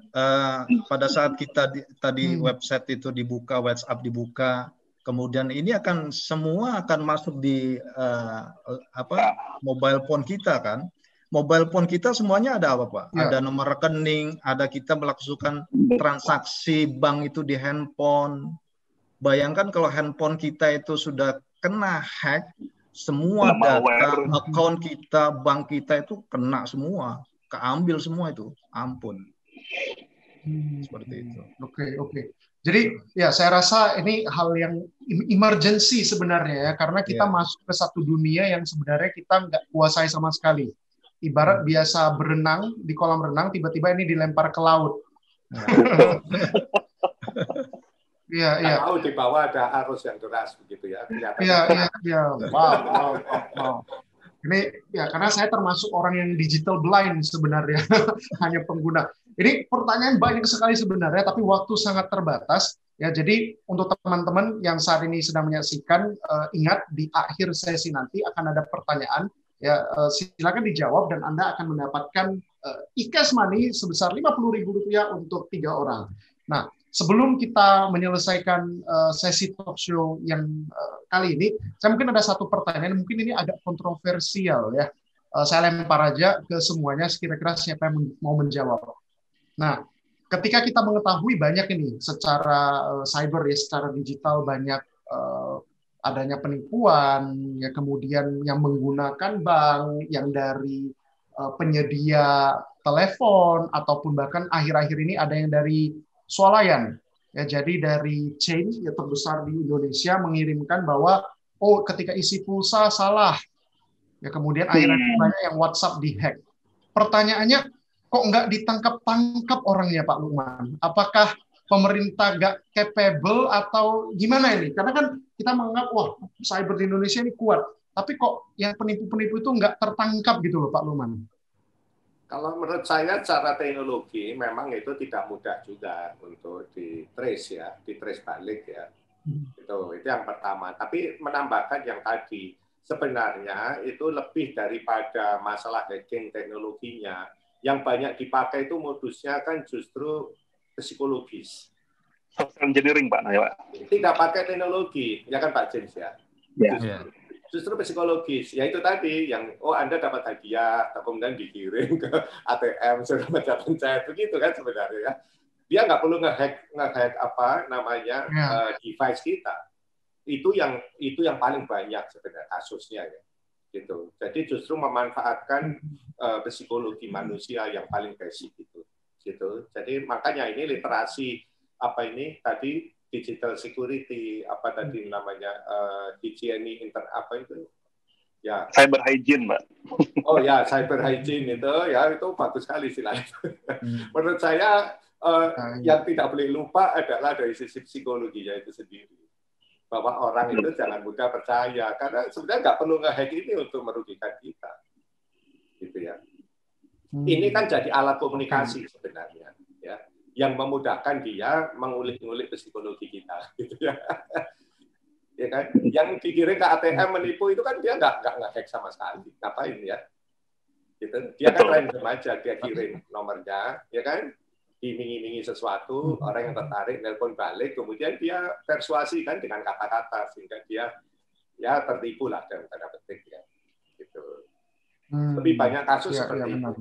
pada saat kita tadi website itu dibuka, WhatsApp dibuka, kemudian ini akan semua akan masuk di mobile phone kita kan. Mobile phone kita semuanya ada apa Pak? Ya. Ada nomor rekening, ada kita melakukan transaksi bank itu di handphone. Bayangkan kalau handphone kita itu sudah kena hack, semua data, account kita, bank kita itu kena semua. Keambil semua itu, ampun. Seperti itu. Oke. Jadi ya saya rasa ini hal yang emergency sebenarnya ya, karena kita masuk ke satu dunia yang sebenarnya kita nggak kuasai sama sekali. Ibarat biasa berenang di kolam renang, tiba-tiba ini dilempar ke laut. Iya. Tahu di bawah ada arus yang deras begitu ya. Iya. Wow. Ini ya karena saya termasuk orang yang digital blind sebenarnya, hanya pengguna. Ini pertanyaan banyak sekali sebenarnya, tapi waktu sangat terbatas. Ya, jadi untuk teman-teman yang saat ini sedang menyaksikan, ingat di akhir sesi nanti akan ada pertanyaan. Ya, silakan dijawab dan Anda akan mendapatkan e-cash money sebesar Rp50.000 untuk 3 orang. Nah, sebelum kita menyelesaikan sesi talk show yang kali ini, saya mungkin ada satu pertanyaan, mungkin ini agak kontroversial ya. Saya lempar aja ke semuanya, kira-kira siapa yang mau menjawab. Nah, ketika kita mengetahui banyak ini secara cyber ya, secara digital banyak adanya penipuan, ya kemudian yang menggunakan bank, yang dari penyedia telepon, ataupun bahkan akhir-akhir ini ada yang dari swalayan. Ya, jadi dari chain yang terbesar di Indonesia mengirimkan bahwa ketika isi pulsa salah. Ya, kemudian akhirnya banyak yang WhatsApp dihack. Pertanyaannya, kok nggak ditangkap-tangkap orangnya Pak Lukman? Apakah pemerintah nggak capable atau gimana ini? Karena kan kita menganggap, wah cyber di Indonesia ini kuat. Tapi kok yang penipu-penipu itu nggak tertangkap gitu loh Pak Lukman? Kalau menurut saya secara teknologi memang itu tidak mudah juga untuk di-trace ya, di-trace balik ya. Itu yang pertama. Tapi menambahkan yang tadi, sebenarnya itu lebih daripada masalah hacking teknologinya. Yang banyak dipakai itu modusnya kan justru psikologis. Social engineering Pak. Tidak pakai teknologi, ya kan Pak James ya. Justru psikologis, ya itu tadi yang Anda dapat hadiah, kemudian dikirim ke ATM sudah pencet begitu kan sebenarnya ya. Dia nggak perlu ngehack apa namanya device kita. Itu yang paling banyak sebenarnya kasusnya ya. Gitu. Jadi justru memanfaatkan psikologi manusia yang paling basic itu. Gitu. Jadi makanya ini literasi apa ini tadi digital security apa tadi namanya hygiene apa itu ya cyber hygiene Mbak. Oh ya cyber hygiene itu ya itu bagus sekali istilahnya. Menurut saya yang tidak boleh lupa adalah dari sisi psikologinya itu sendiri. Bahwa orang itu jangan mudah percaya karena sebenarnya nggak perlu nge-hack ini untuk merugikan kita, gitu ya. Ini kan jadi alat komunikasi sebenarnya, ya, yang memudahkan dia mengulik-ngulik psikologi kita, gitu ya. Ya kan? Yang dikirim ke ATM menipu itu kan dia nggak nge-hack sama sekali, ngapain ya? Gitu. Dia kan random aja, dia kirim nomornya, ya kan? Diiming-imingi sesuatu, orang yang tertarik nelpon balik, kemudian dia persuasi kan dengan kata-kata sehingga dia ya tertipu lah dalam tanda petik ya. Gitu. Lebih banyak kasus seperti itu.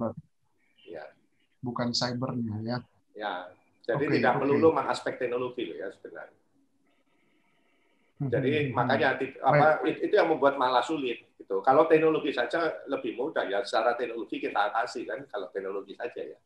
Ya. Bukan cybernya ya. Ya. Jadi tidak melulu mengaspek teknologi loh ya sebenarnya. Jadi makanya itu yang membuat malah sulit gitu. Kalau teknologi saja lebih mudah ya, secara teknologi kita atasi kan kalau teknologi saja ya.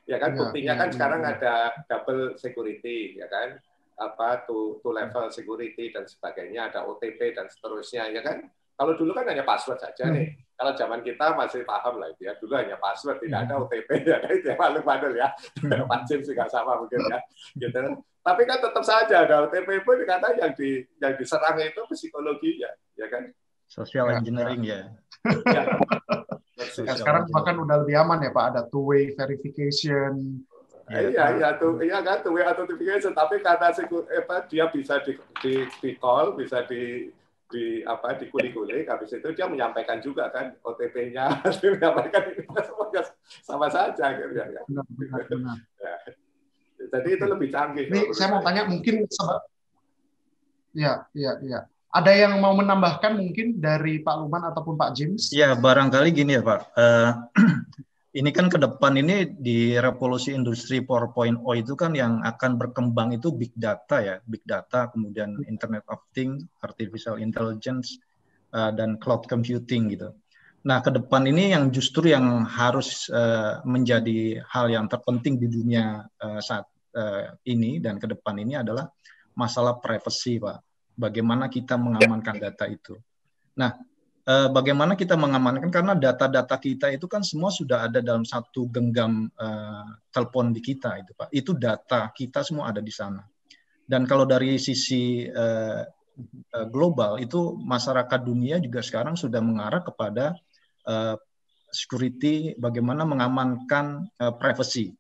Ya kan buktinya kan sekarang ada double security ya kan, apa two level security dan sebagainya, ada OTP dan seterusnya ya kan. Kalau dulu kan hanya password saja nih. Kalau zaman kita masih paham lah itu ya, dulu hanya password, tidak ada OTP ya kan, itu yang paling bandel ya. Pak James juga sama mungkin ya. Gitu. Tapi kan tetap saja ada OTP pun karena yang diserang itu psikologinya ya kan. Social engineering ya. Ya, Ya, sekarang bahkan udah lebih aman ya Pak, ada two-way verification. Iya kan two-way authentication, tapi karena dia bisa di call, bisa dikuli-kuli, habis itu dia menyampaikan juga kan OTP-nya, menyampaikan semuanya sama saja gitu ya. Benar. Ya. Jadi itu lebih canggih. Ini saya mau tanya mungkin ya. Ada yang mau menambahkan mungkin dari Pak Luman ataupun Pak James? Ya, barangkali gini ya Pak. Ini kan ke depan ini di revolusi industri 4.0 itu kan yang akan berkembang itu big data ya, big data, kemudian Internet of Things, artificial intelligence, dan cloud computing gitu. Nah, ke depan ini yang justru yang harus menjadi hal yang terpenting di dunia saat ini dan ke depan ini adalah masalah privacy, Pak. Bagaimana kita mengamankan data itu. Nah, bagaimana kita mengamankan, karena data-data kita itu kan semua sudah ada dalam satu genggam telepon di kita itu Pak. Itu data kita semua ada di sana. Dan kalau dari sisi global itu masyarakat dunia juga sekarang sudah mengarah kepada security, bagaimana mengamankan privacy.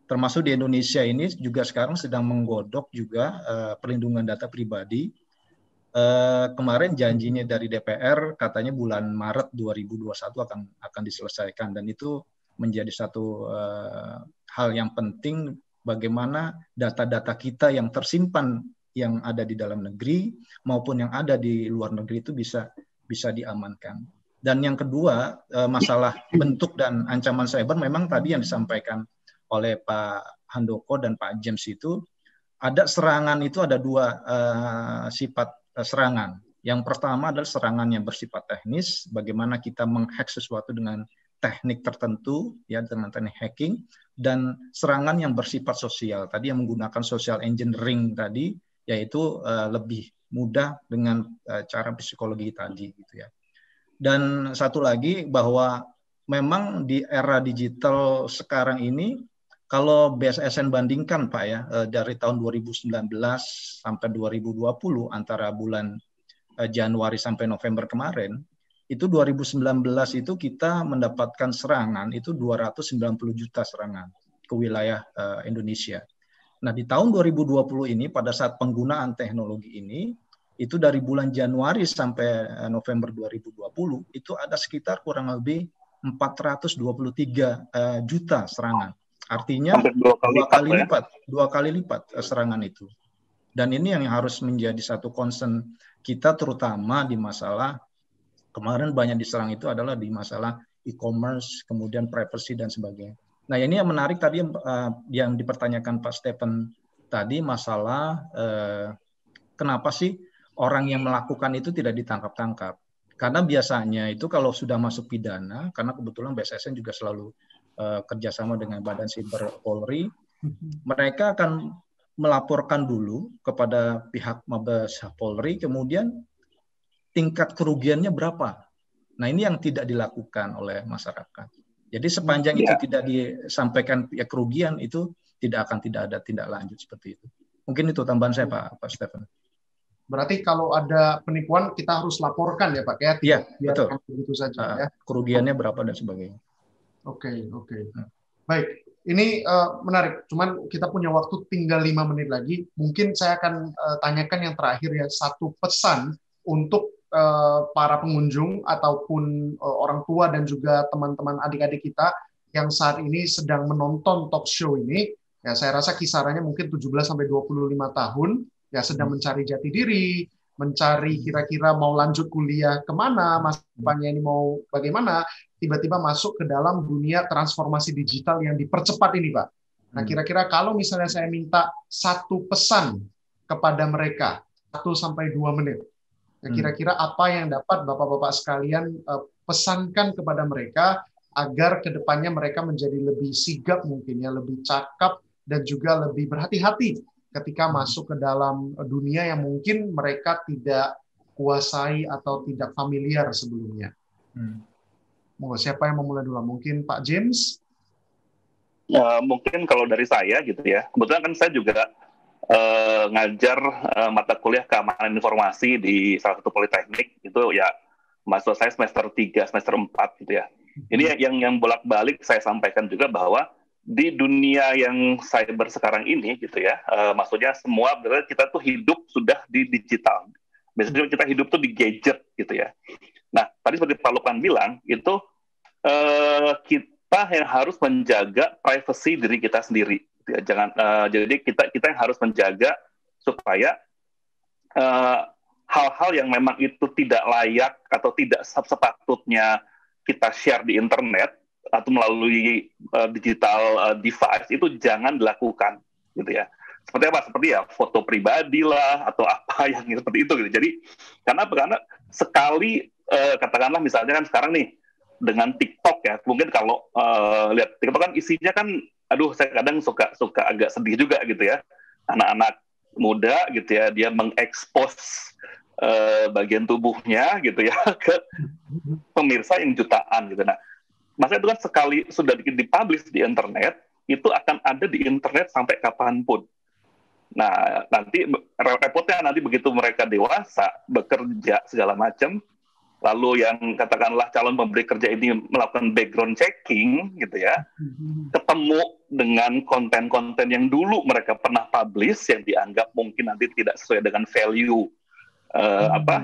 Termasuk di Indonesia ini juga sekarang sedang menggodok juga perlindungan data pribadi. Kemarin janjinya dari DPR katanya bulan Maret 2021 akan diselesaikan, dan itu menjadi satu hal yang penting, bagaimana data-data kita yang tersimpan yang ada di dalam negeri maupun yang ada di luar negeri itu bisa diamankan. Dan yang kedua, masalah bentuk dan ancaman cyber, memang tadi yang disampaikan oleh Pak Handoko dan Pak James itu, ada serangan itu ada dua sifat serangan. Yang pertama adalah serangan yang bersifat teknis, bagaimana kita menghack sesuatu dengan teknik tertentu, ya, dengan teknik hacking, dan serangan yang bersifat sosial, tadi yang menggunakan social engineering tadi, yaitu lebih mudah dengan cara psikologi tadi, gitu ya. Dan satu lagi bahwa memang di era digital sekarang ini, kalau BSSN bandingkan Pak ya, dari tahun 2019 sampai 2020, antara bulan Januari sampai November kemarin, itu 2019 itu kita mendapatkan serangan itu 290 juta serangan ke wilayah Indonesia. Nah, di tahun 2020 ini pada saat penggunaan teknologi ini, itu dari bulan Januari sampai November 2020, itu ada sekitar kurang lebih 423 juta serangan. Artinya dua kali lipat serangan itu. Dan ini yang harus menjadi satu concern kita, terutama di masalah kemarin banyak diserang itu adalah di masalah e-commerce, kemudian privacy dan sebagainya. Nah, ini yang menarik tadi yang dipertanyakan Pak Stephen tadi, masalah kenapa sih orang yang melakukan itu tidak ditangkap-tangkap? Karena biasanya itu kalau sudah masuk pidana, karena kebetulan BSSN juga selalu kerjasama dengan Badan Siber Polri, mereka akan melaporkan dulu kepada pihak Mabes Polri, kemudian tingkat kerugiannya berapa. Nah, ini yang tidak dilakukan oleh masyarakat. Jadi sepanjang itu tidak disampaikan ya kerugian, itu tidak ada tindak lanjut seperti itu. Mungkin itu tambahan saya Pak Stephen. Berarti kalau ada penipuan kita harus laporkan ya Pak ya? Iya, betul. Begitu saja ya. Kerugiannya berapa dan sebagainya. Oke. Baik, ini menarik. Cuman kita punya waktu tinggal 5 menit lagi. Mungkin saya akan tanyakan yang terakhir ya, satu pesan untuk para pengunjung ataupun orang tua dan juga teman-teman adik-adik kita yang saat ini sedang menonton talk show ini. Ya, saya rasa kisarannya mungkin 17 sampai 25 tahun, ya sedang mencari jati diri, mencari kira-kira mau lanjut kuliah kemana, masa depannya ini mau bagaimana, tiba-tiba masuk ke dalam dunia transformasi digital yang dipercepat ini, Pak. Nah, kira-kira kalau misalnya saya minta satu pesan kepada mereka, 1-2 menit, kira-kira apa yang dapat Bapak-Bapak sekalian pesankan kepada mereka agar kedepannya mereka menjadi lebih sigap mungkin ya, lebih cakap dan juga lebih berhati-hati ketika masuk ke dalam dunia yang mungkin mereka tidak kuasai atau tidak familiar sebelumnya. Siapa yang memulai dulu? Mungkin Pak James? Mungkin kalau dari saya gitu ya. Kebetulan kan saya juga ngajar mata kuliah keamanan informasi di salah satu politeknik. Itu ya mahasiswa saya semester 3, semester 4 gitu ya. Ini yang bolak-balik saya sampaikan juga bahwa di dunia yang cyber sekarang ini gitu ya, maksudnya semua kita tuh hidup sudah di digital. Biasanya kita hidup tuh di gadget gitu ya. Nah, tadi seperti Pak Lukman bilang, itu kita yang harus menjaga privacy diri kita sendiri. Gitu ya. Jadi kita yang harus menjaga supaya hal-hal yang memang itu tidak layak atau tidak sepatutnya kita share di internet atau melalui digital device itu jangan dilakukan, gitu ya. Seperti apa? Seperti ya foto pribadi lah atau apa yang seperti itu. Gitu. Jadi karena sekali katakanlah misalnya kan sekarang nih dengan TikTok ya, mungkin kalau lihat TikTok kan isinya kan, aduh saya kadang suka agak sedih juga gitu ya. Anak-anak muda gitu ya, dia mengekspos bagian tubuhnya gitu ya ke pemirsa yang jutaan gitu. Nah, masa itu kan sekali sudah dipublish di internet, itu akan ada di internet sampai kapanpun. Nah, nanti repotnya nanti begitu mereka dewasa, bekerja segala macam, lalu yang katakanlah calon pemberi kerja ini melakukan background checking gitu ya, ketemu dengan konten-konten yang dulu mereka pernah publish yang dianggap mungkin nanti tidak sesuai dengan value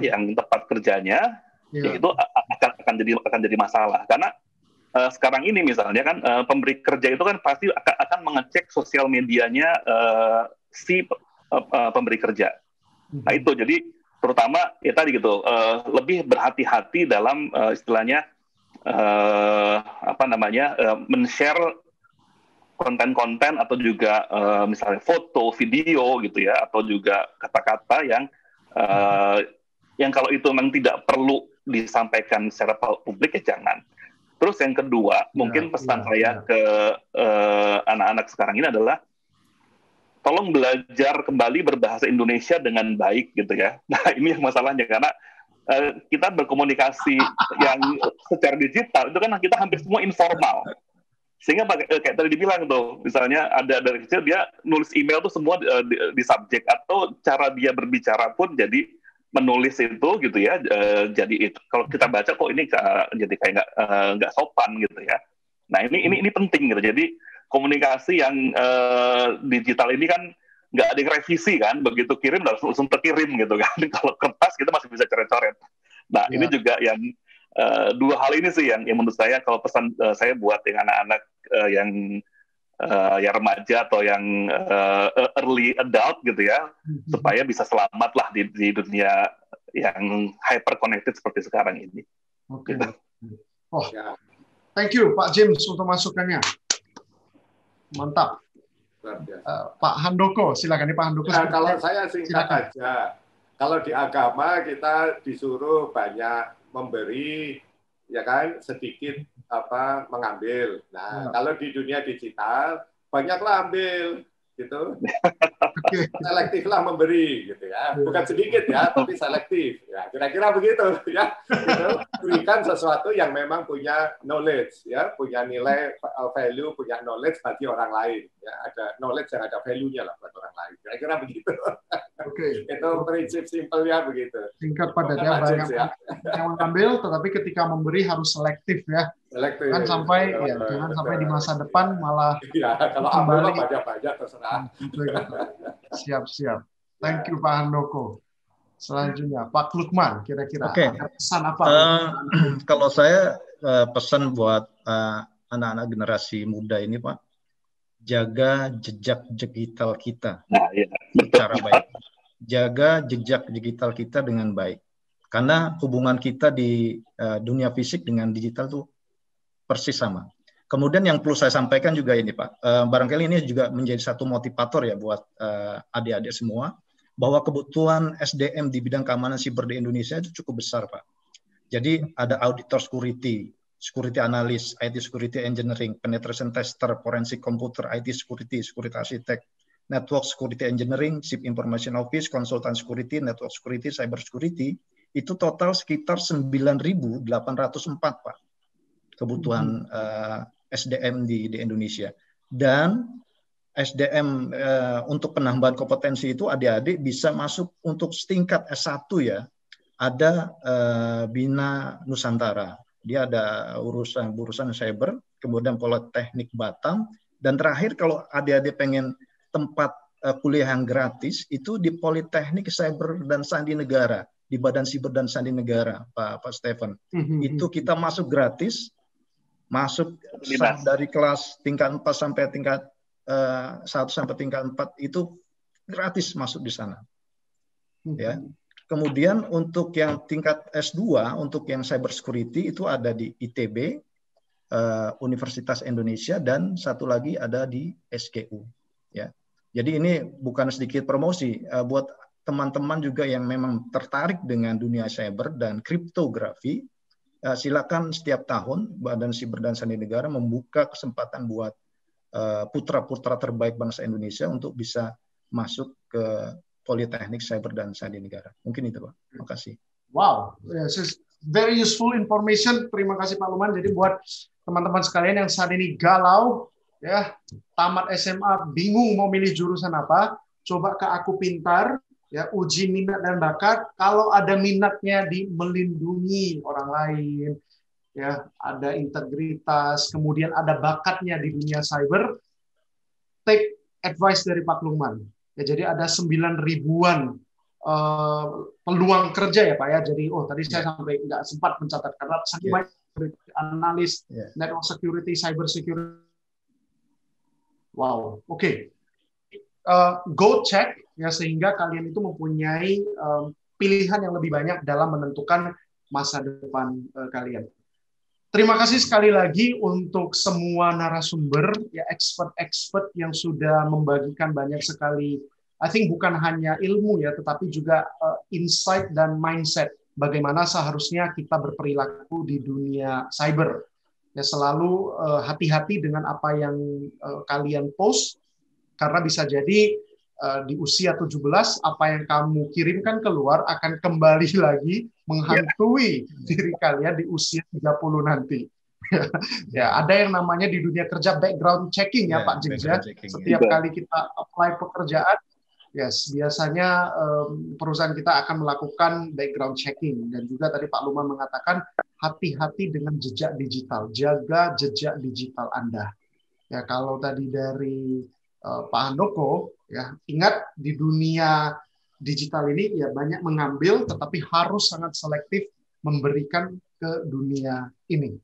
yang tepat kerjanya, ya itu akan jadi masalah. Karena sekarang ini misalnya kan pemberi kerja itu kan pasti akan mengecek sosial medianya si pemberi kerja. Nah itu jadi terutama ya tadi gitu lebih berhati-hati dalam istilahnya men-share konten-konten atau juga misalnya foto, video gitu ya, atau juga kata-kata yang kalau itu memang tidak perlu disampaikan secara publik ya jangan. Terus yang kedua, mungkin pesan saya ke anak-anak sekarang ini adalah tolong belajar kembali berbahasa Indonesia dengan baik gitu ya. Nah ini yang masalahnya karena kita berkomunikasi yang secara digital itu kan kita hampir semua informal. Sehingga kayak tadi dibilang tuh, misalnya ada dari kecil dia nulis email tuh semua di subjek atau cara dia berbicara pun jadi menulis itu gitu ya. Jadi itu kalau kita baca kok ini jadi kayak nggak sopan gitu ya. Nah ini penting gitu. Jadi komunikasi yang digital ini kan nggak ada yang revisi kan, begitu kirim langsung terkirim gitu kan. Kalau kertas kita masih bisa coret-coret. Nah ini juga yang dua hal ini sih yang menurut saya kalau pesan saya buat yang anak-anak yang remaja atau yang early adult gitu ya, supaya bisa selamat lah di dunia yang hyper connected seperti sekarang ini. Oke. Gitu. Oh, thank you Pak James untuk masukannya. Mantap. Pak Handoko, silakan nih Pak Handoko. Nah, kalau saya singkat aja, kalau di agama kita disuruh banyak memberi, ya kan, sedikit mengambil. Nah, kalau di dunia digital banyaklah ambil, gitu. Selektiflah memberi, gitu ya. Bukan sedikit ya, tapi selektif. Ya, kira-kira begitu, ya. Gitu. Berikan sesuatu yang memang punya knowledge, ya, punya nilai value, punya knowledge bagi orang lain. Ya, ada knowledge yang ada value-nya lah buat orang lain. Kira-kira begitu. Itu prinsip simpelnya begitu. Singkat padatnya banyak yang mengambil, tetapi ketika memberi harus selektif ya. Selektif. Kan sampai jangan sampai di masa depan malah kalau kembali banyak terserah. Siap. Thank you Pak Handoko. Selanjutnya Pak Lukman, kira-kira pesan apa? Kalau saya pesan buat anak-anak generasi muda ini Pak, jaga jejak digital kita secara baik. Jaga jejak digital kita dengan baik. Karena hubungan kita di dunia fisik dengan digital tuh persis sama. Kemudian yang perlu saya sampaikan juga ini Pak, barangkali ini juga menjadi satu motivator ya buat adik-adik semua, bahwa kebutuhan SDM di bidang keamanan siber di Indonesia itu cukup besar Pak. Jadi ada auditor security, security analyst, IT security engineering, penetration tester, forensic computer, IT security, security architect, network security engineering, chief information office, consultant security, network security, cyber security, itu total sekitar 9.804 Pak. Kebutuhan SDM di Indonesia. Dan SDM untuk penambahan kompetensi itu adik-adik bisa masuk untuk setingkat S1 ya, ada Bina Nusantara. Dia ada urusan cyber, kemudian Politeknik Batam, dan terakhir kalau adik-adik pengen tempat kuliah yang gratis itu di Politeknik Cyber dan Sandi Negara, di Badan Siber dan Sandi Negara, Pak Stephen. Itu kita masuk gratis, masuk dari kelas tingkat 4 sampai tingkat 1 sampai tingkat 4 itu gratis masuk di sana. Ya. Kemudian untuk yang tingkat S2, untuk yang cyber security itu ada di ITB, Universitas Indonesia, dan satu lagi ada di SGU. Ya. Jadi ini bukan sedikit promosi buat teman-teman juga yang memang tertarik dengan dunia cyber dan kriptografi. Silakan setiap tahun Badan Siber dan Sandi Negara membuka kesempatan buat putra-putra terbaik bangsa Indonesia untuk bisa masuk ke Politeknik Cyber dan Sandi Negara. Mungkin itu, Pak. Terima kasih. Wow, yes, very useful information. Terima kasih Pak Luman. Jadi buat teman-teman sekalian yang saat ini galau, ya, tamat SMA bingung mau milih jurusan apa, coba ke Aku Pintar, ya, uji minat dan bakat. Kalau ada minatnya di melindungi orang lain, ya, ada integritas, kemudian ada bakatnya di dunia cyber, take advice dari Pak Luman. Ya, jadi ada 9.000-an peluang kerja ya Pak ya. Jadi tadi saya sampai nggak sempat mencatat karena saking banyak analis, network security, cyber security. Wow, oke. Go check ya, sehingga kalian itu mempunyai pilihan yang lebih banyak dalam menentukan masa depan kalian. Terima kasih sekali lagi untuk semua narasumber, ya, expert-expert yang sudah membagikan banyak sekali, I think bukan hanya ilmu ya, tetapi juga insight dan mindset bagaimana seharusnya kita berperilaku di dunia cyber. Ya, selalu hati-hati dengan apa yang kalian post, karena bisa jadi di usia 17 apa yang kamu kirimkan keluar akan kembali lagi menghantui diri kalian di usia 30 nanti. Ya, ada yang namanya di dunia kerja background checking ya Pak James ya. Setiap kali kita apply pekerjaan, yes, biasanya perusahaan kita akan melakukan background checking, dan juga tadi Pak Luman mengatakan hati-hati dengan jejak digital, jaga jejak digital Anda. Ya, kalau tadi dari Pak Handoko, ya, ingat di dunia digital ini ya banyak mengambil, tetapi harus sangat selektif memberikan ke dunia ini.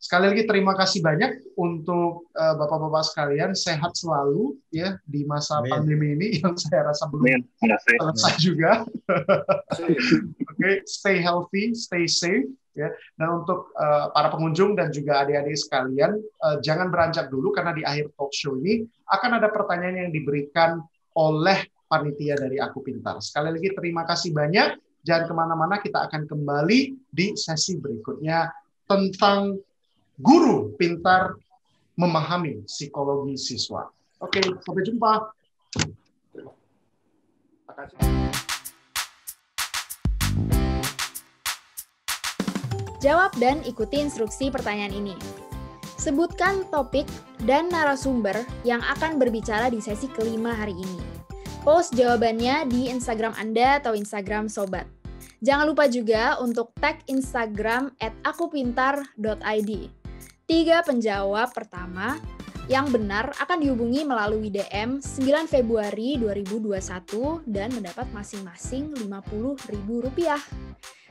Sekali lagi terima kasih banyak untuk Bapak-bapak sekalian, sehat selalu ya di masa pandemi ini yang saya rasa belum selesai juga. Oke, stay healthy, stay safe ya. Dan untuk para pengunjung dan juga adik-adik sekalian, jangan beranjak dulu karena di akhir talk show ini akan ada pertanyaan yang diberikan oleh panitia dari Aku Pintar. Sekali lagi terima kasih banyak. Jangan kemana-mana, kita akan kembali di sesi berikutnya tentang guru pintar memahami psikologi siswa. Oke, sampai jumpa. Terima kasih. Jawab dan ikuti instruksi pertanyaan ini. Sebutkan topik dan narasumber yang akan berbicara di sesi kelima hari ini. Post jawabannya di Instagram Anda atau Instagram Sobat. Jangan lupa juga untuk tag Instagram @akupintar.id. 3 penjawab pertama yang benar akan dihubungi melalui DM 9 Februari 2021 dan mendapat masing-masing Rp50.000.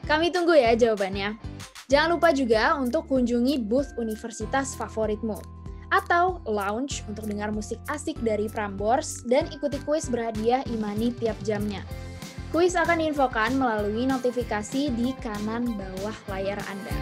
Kami tunggu ya jawabannya. Jangan lupa juga untuk kunjungi booth universitas favoritmu atau lounge untuk dengar musik asik dari Prambors dan ikuti kuis berhadiah Imani tiap jamnya. Kuis akan diinfokan melalui notifikasi di kanan bawah layar Anda.